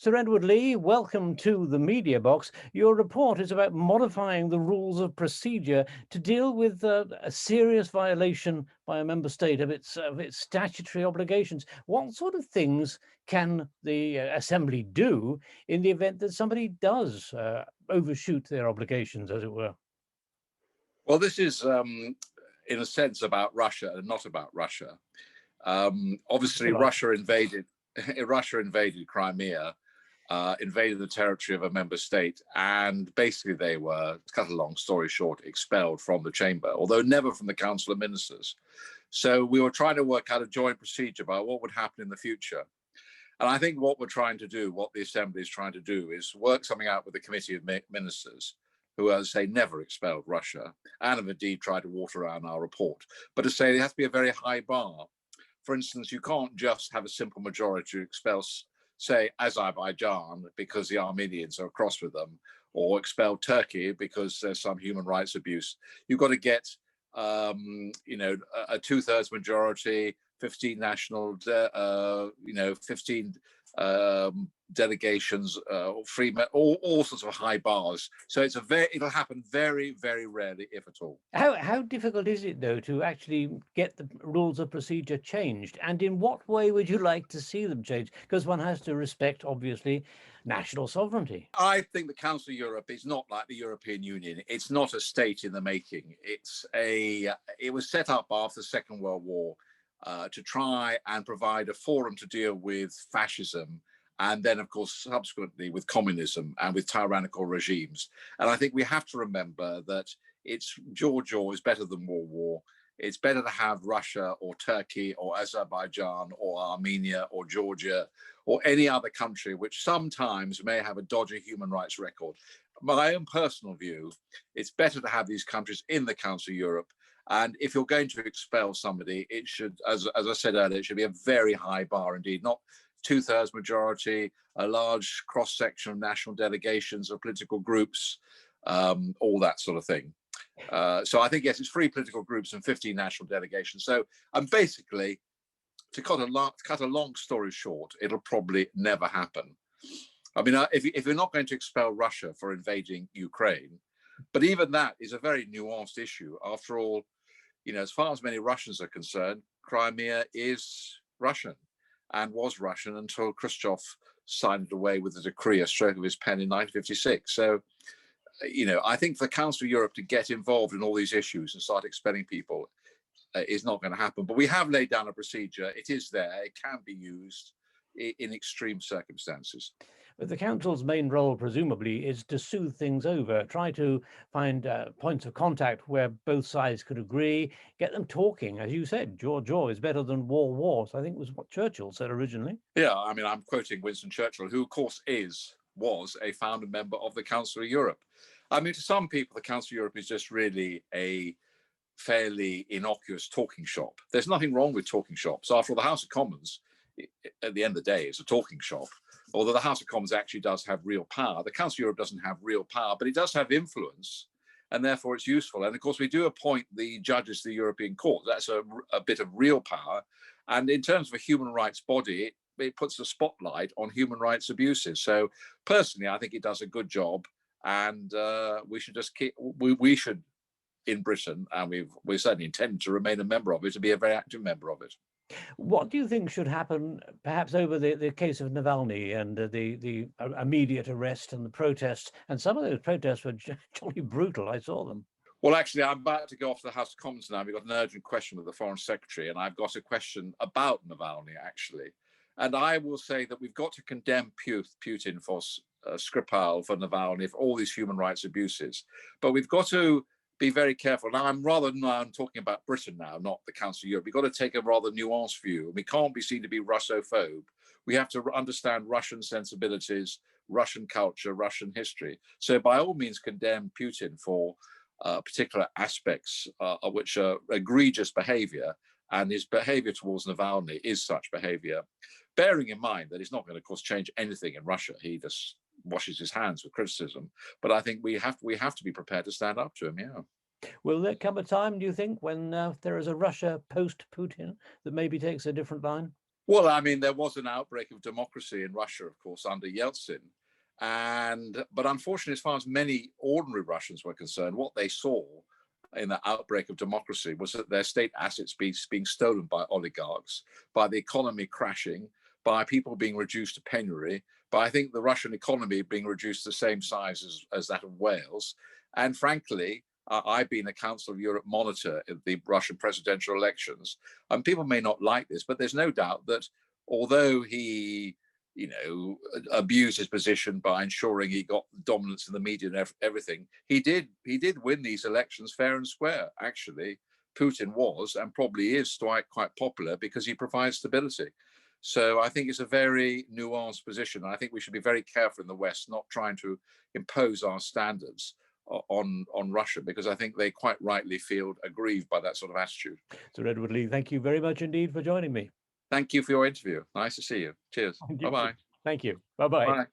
Sir Edward Leigh, welcome to the Mediabox. Your report is about modifying the rules of procedure to deal with a serious violation by a member state of its statutory obligations. What sort of things can the Assembly do in the event that somebody does overshoot their obligations, as it were? Well, this is, in a sense, about Russia and not about Russia. Obviously, Russia invaded Crimea, invaded the territory of a member state, and basically they were, to cut a long story short, expelled from the chamber, although never from the Council of Ministers. So we were trying to work out a joint procedure about what would happen in the future. And I think what we're trying to do, what the Assembly is trying to do, is work something out with the Committee of Ministers, who, as I say, never expelled Russia, and have indeed tried to water around our report. But to say there has to be a very high bar. For instance, you can't just have a simple majority to expel, say, Azerbaijan because the Armenians are cross with them, or expel Turkey because there's some human rights abuse. You've got to get, a 2/3 majority, 15 national, 15 delegations, all sorts of high bars. So it'll happen very, very rarely, if at all. How difficult is it, though, to actually get the rules of procedure changed? And in what way would you like to see them changed? Because one has to respect, obviously, national sovereignty. I think the Council of Europe is not like the European Union. It's not a state in the making. It was set up after the Second World War to try and provide a forum to deal with fascism, and then, of course, subsequently with communism and with tyrannical regimes. And I think we have to remember that it's jaw is better than war. It's better to have Russia or Turkey or Azerbaijan or Armenia or Georgia or any other country which sometimes may have a dodgy human rights record. My own personal view, it's better to have these countries in the Council of Europe. And if you're going to expel somebody, it should, as I said earlier, it should be a very high bar indeed, not 2/3 majority, a large cross-section of national delegations or political groups, all that sort of thing. So I think, yes, it's 3 political groups and 15 national delegations. So basically, to cut a long story short, it'll probably never happen. I mean, if you're not going to expel Russia for invading Ukraine, but even that is a very nuanced issue. After all, as far as many Russians are concerned, Crimea is Russian and was Russian until Khrushchev signed it away with a decree, a stroke of his pen in 1956. So, I think for the Council of Europe to get involved in all these issues and start expelling people is not going to happen. But we have laid down a procedure. It is there. It can be used in extreme circumstances. But the Council's main role, presumably, is to smooth things over, try to find points of contact where both sides could agree, get them talking. As you said, jaw is better than war. So I think it was what Churchill said originally. Yeah, I mean, I'm quoting Winston Churchill, who, of course, was a founding member of the Council of Europe. I mean, to some people, the Council of Europe is just really a fairly innocuous talking shop. There's nothing wrong with talking shops. After all, the House of Commons, at the end of the day, is a talking shop. Although the House of Commons actually does have real power. The Council of Europe doesn't have real power, but it does have influence, and therefore it's useful. And of course, we do appoint the judges to the European Court. That's a bit of real power. And in terms of a human rights body, it puts the spotlight on human rights abuses. So personally, I think it does a good job, and we should just we should, in Britain, and we certainly intend to remain a member of it, to be a very active member of it. What do you think should happen, perhaps over the case of Navalny and the immediate arrest and the protests? And some of those protests were jolly brutal. I saw them. Well, actually, I'm about to go off to the House of Commons now. We've got an urgent question with the Foreign Secretary, and I've got a question about Navalny, actually. And I will say that we've got to condemn Putin for Skripal, for Navalny, for all these human rights abuses. But we've got to be very careful. Now, I'm talking about Britain now, not the Council of Europe. We've got to take a rather nuanced view. We can't be seen to be Russophobe. We have to understand Russian sensibilities, Russian culture, Russian history. So by all means, condemn Putin for particular aspects of which are egregious behavior, and his behavior towards Navalny is such behavior, bearing in mind that it's not going to, of course, change anything in Russia. He just washes his hands with criticism. But I think we have to be prepared to stand up to him. Yeah. Will there come a time, do you think, when there is a Russia post-Putin that maybe takes a different line? Well, I mean, there was an outbreak of democracy in Russia, of course, under Yeltsin. But unfortunately, as far as many ordinary Russians were concerned, what they saw in the outbreak of democracy was that their state assets being stolen by oligarchs, by the economy crashing, by people being reduced to penury, by I think the Russian economy being reduced to the same size as that of Wales. And frankly, I've been a Council of Europe monitor in the Russian presidential elections. And people may not like this, but there's no doubt that although he, abused his position by ensuring he got dominance in the media and everything, he did win these elections fair and square. Actually, Putin was and probably is quite popular because he provides stability. So I think it's a very nuanced position. I think we should be very careful in the West not trying to impose our standards on Russia, because I think they quite rightly feel aggrieved by that sort of attitude. Sir Edward Leigh, thank you very much indeed for joining me. Thank you for your interview. Nice to see you. Cheers. Bye-bye. Thank you. Bye-bye. Bye.